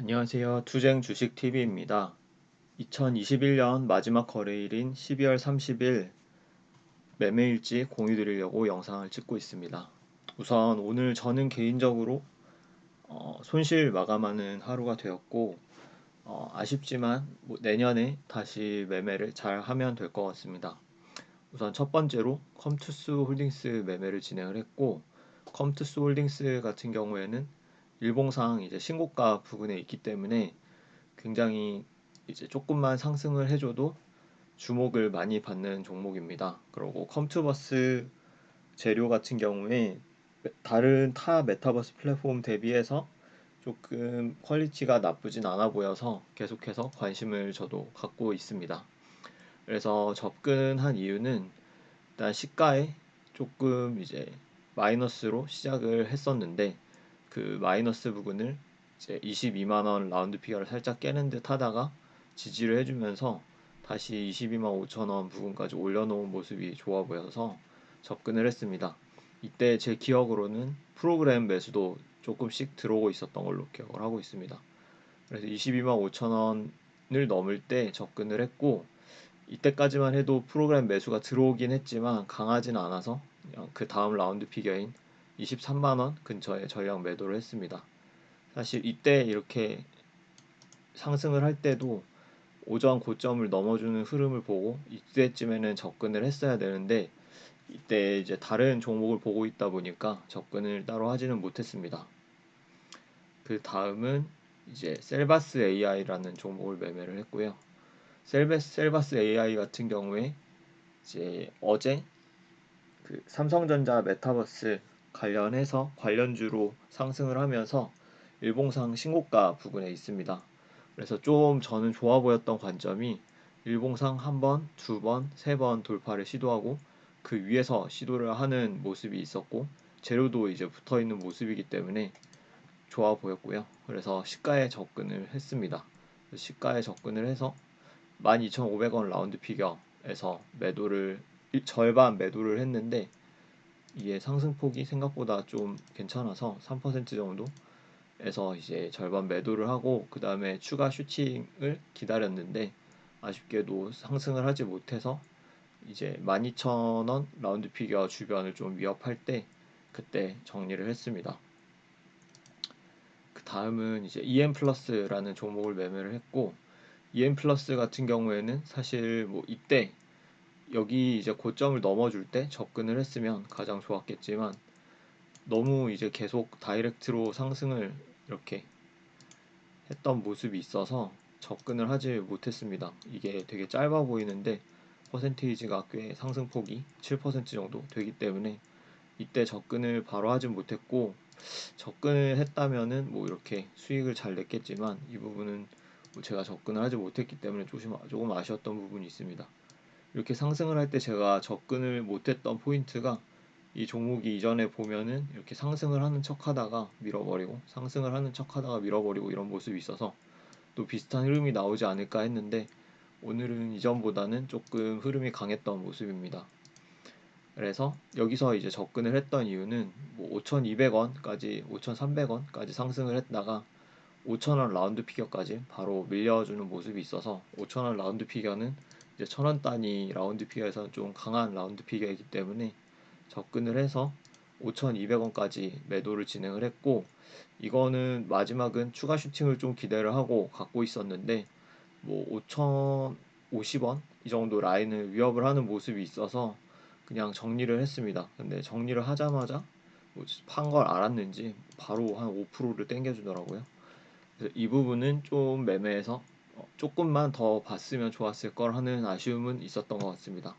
안녕하세요. 투쟁 주식TV입니다. 2021년 마지막 거래일인 12월 30일 매매일지 공유드리려고 영상을 찍고 있습니다. 우선 오늘 저는 개인적으로 손실 마감하는 하루가 되었고 아쉽지만 내년에 다시 매매를 잘 하면 될 것 같습니다. 우선 첫 번째로 컴투스 홀딩스 매매를 진행을 했고, 컴투스 홀딩스 같은 경우에는 일봉상 이제 신고가 부근에 있기 때문에 굉장히 이제 조금만 상승을 해줘도 주목을 많이 받는 종목입니다. 그리고 컴투버스 재료 같은 경우에 다른 타 메타버스 플랫폼 대비해서 조금 퀄리티가 나쁘진 않아 보여서 계속해서 관심을 저도 갖고 있습니다. 그래서 접근한 이유는 일단 시가에 조금 이제 마이너스로 시작을 했었는데, 그 마이너스 부분을 이제 22만 원 라운드 피겨를 살짝 깨는 듯 하다가 지지를 해주면서 다시 22만 5천 원 부분까지 올려놓은 모습이 좋아 보여서 접근을 했습니다. 이때 제 기억으로는 프로그램 매수도 조금씩 들어오고 있었던 걸로 기억을 하고 있습니다. 그래서 22만 5천 원을 넘을 때 접근을 했고, 이때까지만 해도 프로그램 매수가 들어오긴 했지만 강하진 않아서 그냥 그 다음 라운드 피겨인 23만 원 근처에 전량 매도를 했습니다. 사실 이때 이렇게 상승을 할 때도 오전 고점을 넘어주는 흐름을 보고 이때쯤에는 접근을 했어야 되는데, 이때 이제 다른 종목을 보고 있다 보니까 접근을 따로 하지는 못했습니다. 그 다음은 이제 셀바스 AI라는 종목을 매매를 했고요. 셀바스 AI 같은 경우에 이제 어제 그 삼성전자 메타버스 관련해서 관련주로 상승을 하면서 일봉상 신고가 부근에 있습니다. 그래서 좀 저는 좋아 보였던 관점이 일봉상 한 번, 두 번, 세 번 돌파를 시도하고 그 위에서 시도를 하는 모습이 있었고, 재료도 이제 붙어 있는 모습이기 때문에 좋아 보였고요. 그래서 시가에 접근을 했습니다. 시가에 접근을 해서 12,500원 라운드 피겨에서 매도를 절반 매도를 했는데, 이게 상승폭이 생각보다 좀 괜찮아서 3% 정도에서 이제 절반 매도를 하고 그 다음에 추가 슈팅을 기다렸는데 아쉽게도 상승을 하지 못해서 이제 12,000원 라운드 피겨 주변을 좀 위협할 때 그때 정리를 했습니다. 그 다음은 이제 EM 플러스라는 종목을 매매를 했고, EM 플러스 같은 경우에는 사실 뭐 이때 여기 이제 고점을 넘어줄 때 접근을 했으면 가장 좋았겠지만, 너무 이제 계속 다이렉트로 상승을 이렇게 했던 모습이 있어서 접근을 하지 못했습니다. 이게 되게 짧아 보이는데 퍼센테이지가 꽤 상승폭이 7% 정도 되기 때문에 이때 접근을 바로 하진 못했고, 접근을 했다면은 뭐 이렇게 수익을 잘 냈겠지만 이 부분은 뭐 제가 접근을 하지 못했기 때문에 조금 아쉬웠던 부분이 있습니다. 이렇게 상승을 할 때 제가 접근을 못했던 포인트가, 이 종목이 이전에 보면은 이렇게 상승을 하는 척 하다가 밀어버리고 상승을 하는 척 하다가 밀어버리고 이런 모습이 있어서 또 비슷한 흐름이 나오지 않을까 했는데, 오늘은 이전보다는 조금 흐름이 강했던 모습입니다. 그래서 여기서 이제 접근을 했던 이유는 뭐 5,200원까지 5,300원까지 상승을 했다가 5,000원 라운드 피겨까지 바로 밀려주는 모습이 있어서, 5,000원 라운드 피겨는 이제 1,000원 단위 라운드 피겨에서 좀 강한 라운드 피겨이기 때문에 접근을 해서 5,200원까지 매도를 진행을 했고, 이거는 마지막은 추가 슈팅을 좀 기대를 하고 갖고 있었는데 뭐 5,050원 이 정도 라인을 위협을 하는 모습이 있어서 그냥 정리를 했습니다. 근데 정리를 하자마자 판 걸 알았는지 바로 한 5%를 땡겨주더라고요. 그래서 이 부분은 좀 매매해서 조금만 더 봤으면 좋았을 걸 하는 아쉬움은 있었던 것 같습니다.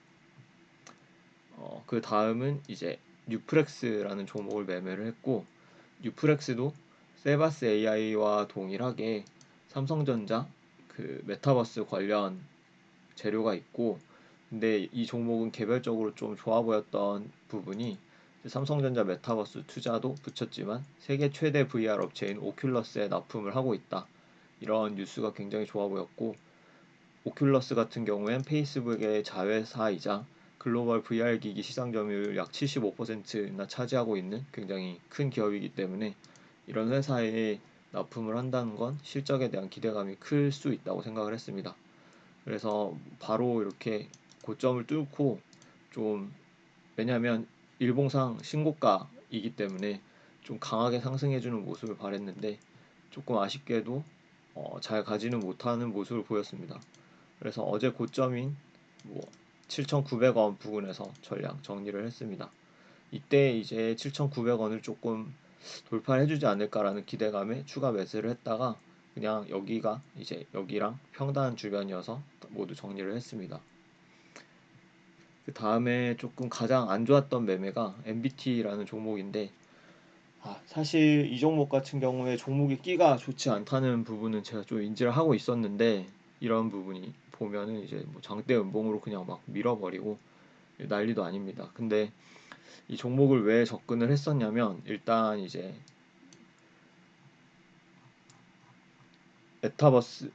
그 다음은 이제 뉴프렉스라는 종목을 매매를 했고, 뉴프렉스도 세바스 AI와 동일하게 삼성전자 그 메타버스 관련 재료가 있고, 근데 이 종목은 개별적으로 좀 좋아 보였던 부분이 삼성전자 메타버스 투자도 붙였지만 세계 최대 VR 업체인 오큘러스에 납품을 하고 있다, 이런 뉴스가 굉장히 좋아 보였고, 오큘러스 같은 경우엔 페이스북의 자회사이자 글로벌 VR 기기 시장 점유율 약 75%나 차지하고 있는 굉장히 큰 기업이기 때문에 이런 회사에 납품을 한다는 건 실적에 대한 기대감이 클 수 있다고 생각을 했습니다. 그래서 바로 이렇게 고점을 뚫고 좀, 왜냐하면 일봉상 신고가이기 때문에 좀 강하게 상승해주는 모습을 바랬는데 조금 아쉽게도 잘 가지는 못하는 모습을 보였습니다. 그래서 어제 고점인 뭐 7,900원 부근에서 전량 정리를 했습니다. 이때 이제 7,900원을 조금 돌파해주지 않을까라는 기대감에 추가 매수를 했다가 그냥 여기가 이제 여기랑 평단 주변이어서 모두 정리를 했습니다. 그 다음에 조금 가장 안 좋았던 매매가 MBT라는 종목인데, 사실 이 종목 같은 경우에 종목이 끼가 좋지 않다는 부분은 제가 좀 인지를 하고 있었는데, 이런 부분이 보면은 이제 뭐 장대 음봉으로 그냥 막 밀어버리고 난리도 아닙니다. 근데 이 종목을 왜 접근을 했었냐면, 일단 이제 메타버스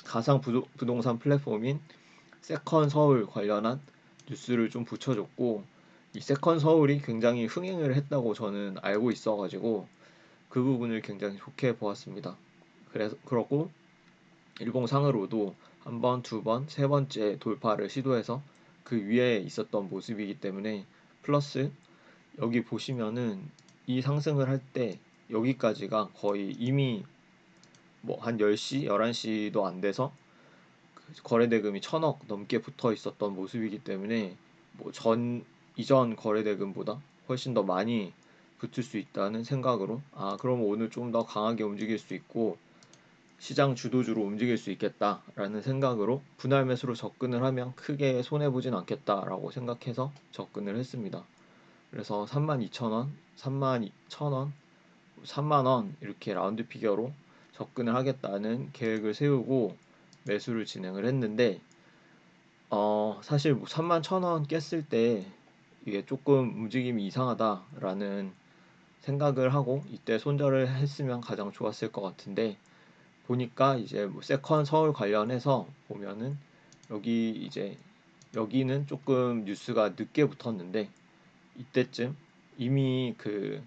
가상 부동산 플랫폼인 세컨 서울 관련한 뉴스를 좀 붙여줬고, 이 세컨 서울이 굉장히 흥행을 했다고 저는 알고 있어가지고 그 부분을 굉장히 좋게 보았습니다. 그래서 그렇고 일봉상으로도 한 번, 두 번, 세 번째 돌파를 시도해서 그 위에 있었던 모습이기 때문에, 플러스 여기 보시면은 이 상승을 할 때 여기까지가 거의 이미 뭐 한 10시, 11시도 안 돼서 거래대금이 1,000억 넘게 붙어 있었던 모습이기 때문에, 뭐 이전 거래대금보다 훨씬 더 많이 붙을 수 있다는 생각으로, 그럼 오늘 좀 더 강하게 움직일 수 있고 시장 주도주로 움직일 수 있겠다라는 생각으로 분할 매수로 접근을 하면 크게 손해보진 않겠다라고 생각해서 접근을 했습니다. 그래서 32,000원, 31,000원, 3만원 이렇게 라운드 피겨로 접근을 하겠다는 계획을 세우고 매수를 진행을 했는데, 사실 뭐 31,000원 깼을 때 이게 조금 움직임이 이상하다라는 생각을 하고 이때 손절을 했으면 가장 좋았을 것 같은데, 보니까 이제 뭐 세컨 서울 관련해서 보면은 여기 이제 여기는 조금 뉴스가 늦게 붙었는데 이때쯤 이미 그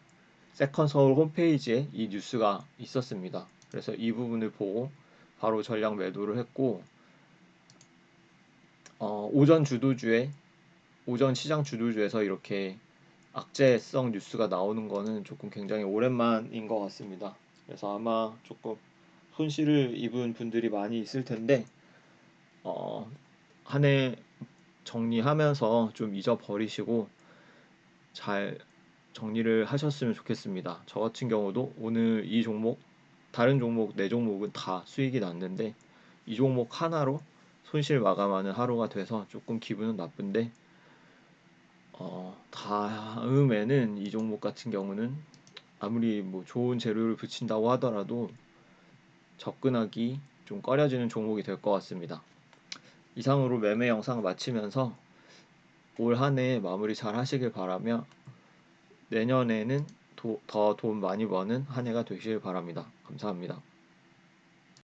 세컨 서울 홈페이지에 이 뉴스가 있었습니다. 그래서 이 부분을 보고 바로 전량 매도를 했고, 오전 시장 주도주에서 이렇게 악재성 뉴스가 나오는 거는 조금 굉장히 오랜만인 것 같습니다. 그래서 아마 조금 손실을 입은 분들이 많이 있을 텐데, 한 해 정리하면서 좀 잊어버리시고 잘 정리를 하셨으면 좋겠습니다. 저 같은 경우도 오늘 이 종목, 다른 종목 네 종목은 다 수익이 났는데 이 종목 하나로 손실 마감하는 하루가 돼서 조금 기분은 나쁜데, 다음에는 이 종목 같은 경우는 아무리 뭐 좋은 재료를 붙인다고 하더라도 접근하기 좀 꺼려지는 종목이 될 것 같습니다. 이상으로 매매 영상 마치면서 올 한 해 마무리 잘 하시길 바라며 내년에는 더 돈 많이 버는 한 해가 되시길 바랍니다. 감사합니다.